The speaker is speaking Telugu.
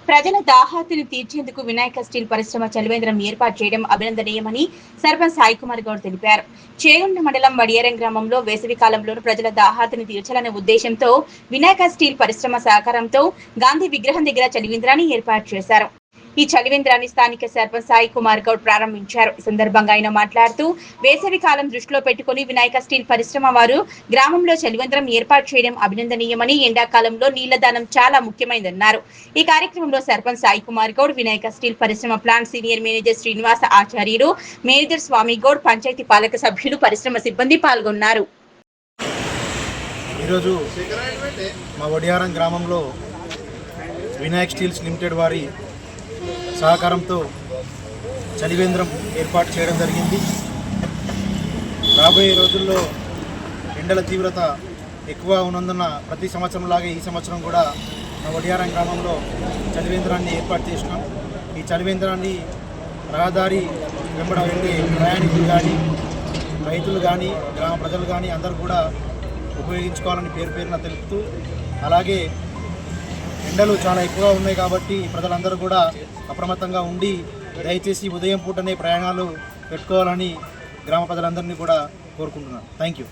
ప్రజల దాహార్తిని తీర్చేందుకు వినాయక స్టీల్ పరిశ్రమ చలివేంద్రం ఏర్పాటు చేయడం అభినందనీయమని సర్పంచ్ సాయి కుమార్ గౌడ్ తెలిపారు. చేగుంట మండలం వడియారం గ్రామంలో వేసవి కాలంలో ప్రజల దాహార్తిని తీర్చాలనే ఉద్దేశంతో వినాయక స్టీల్ పరిశ్రమ సహకారంతో గాంధీ విగ్రహం దగ్గర చలివేంద్రాన్ని ఏర్పాటు చేశారు. ఈ చలివేంద్రాన్ని స్థానిక సర్పంచ్ సాయి కుమార్ గౌడ్ ప్రారంభించారు. ఈ సందర్భంగా ఆయన మాట్లాడుతూ వేసవి కాలం దృష్టిలో పెట్టుకుని వినాయక స్టీల్ పరిశ్రమ వారు గ్రామంలో చలివేంద్రం ఏర్పాటు చేయడం అభినందనీయమని, ఎండాకాలంలో నీళ్ల దానం చాలా ముఖ్యమైనదన్నారు. ఈ కార్యక్రమంలో సర్పంచ్ సాయి కుమార్ గౌడ్, వినాయక స్టీల్ పరిశ్రమ ప్లాంట్ సీనియర్ మేనేజర్ శ్రీనివాస ఆచార్యులు, మేనేజర్ స్వామి గౌడ్, పంచాయతీ పాలక సభ్యులు, పరిశ్రమ సిబ్బంది పాల్గొన్నారు. ఈరోజు మా వడియారం గ్రామంలో వినాయక్ స్టీల్స్ లిమిటెడ్ వారి సహకారంతో చలివేంద్రం ఏర్పాటు చేయడం జరిగింది. రాబోయే రోజుల్లో ఎండల తీవ్రత ఎక్కువ ఉన్నందున ప్రతి సంవత్సరంలాగే ఈ సంవత్సరం కూడా మా వడియారం గ్రామంలో చలివేంద్రాన్ని ఏర్పాటు చేసినాం. ఈ చలివేంద్రాన్ని రహదారి వెంబడ వెళ్ళే ప్రయాణికులు కానీ, రైతులు కానీ, గ్రామ ప్రజలు కానీ అందరూ కూడా ఉపయోగించుకోవాలని పేరున తెలుపుతూ, అలాగే ఎండలు చాలా ఎక్కువగా ఉన్నాయి కాబట్టి ప్రజలందరూ కూడా అప్రమత్తంగా ఉండి దయచేసి ఉదయం పూటనే ప్రయాణాలు పెట్టుకోవాలని గ్రామ ప్రజలందరినీ కూడా కోరుకుంటున్నాను. Thank you.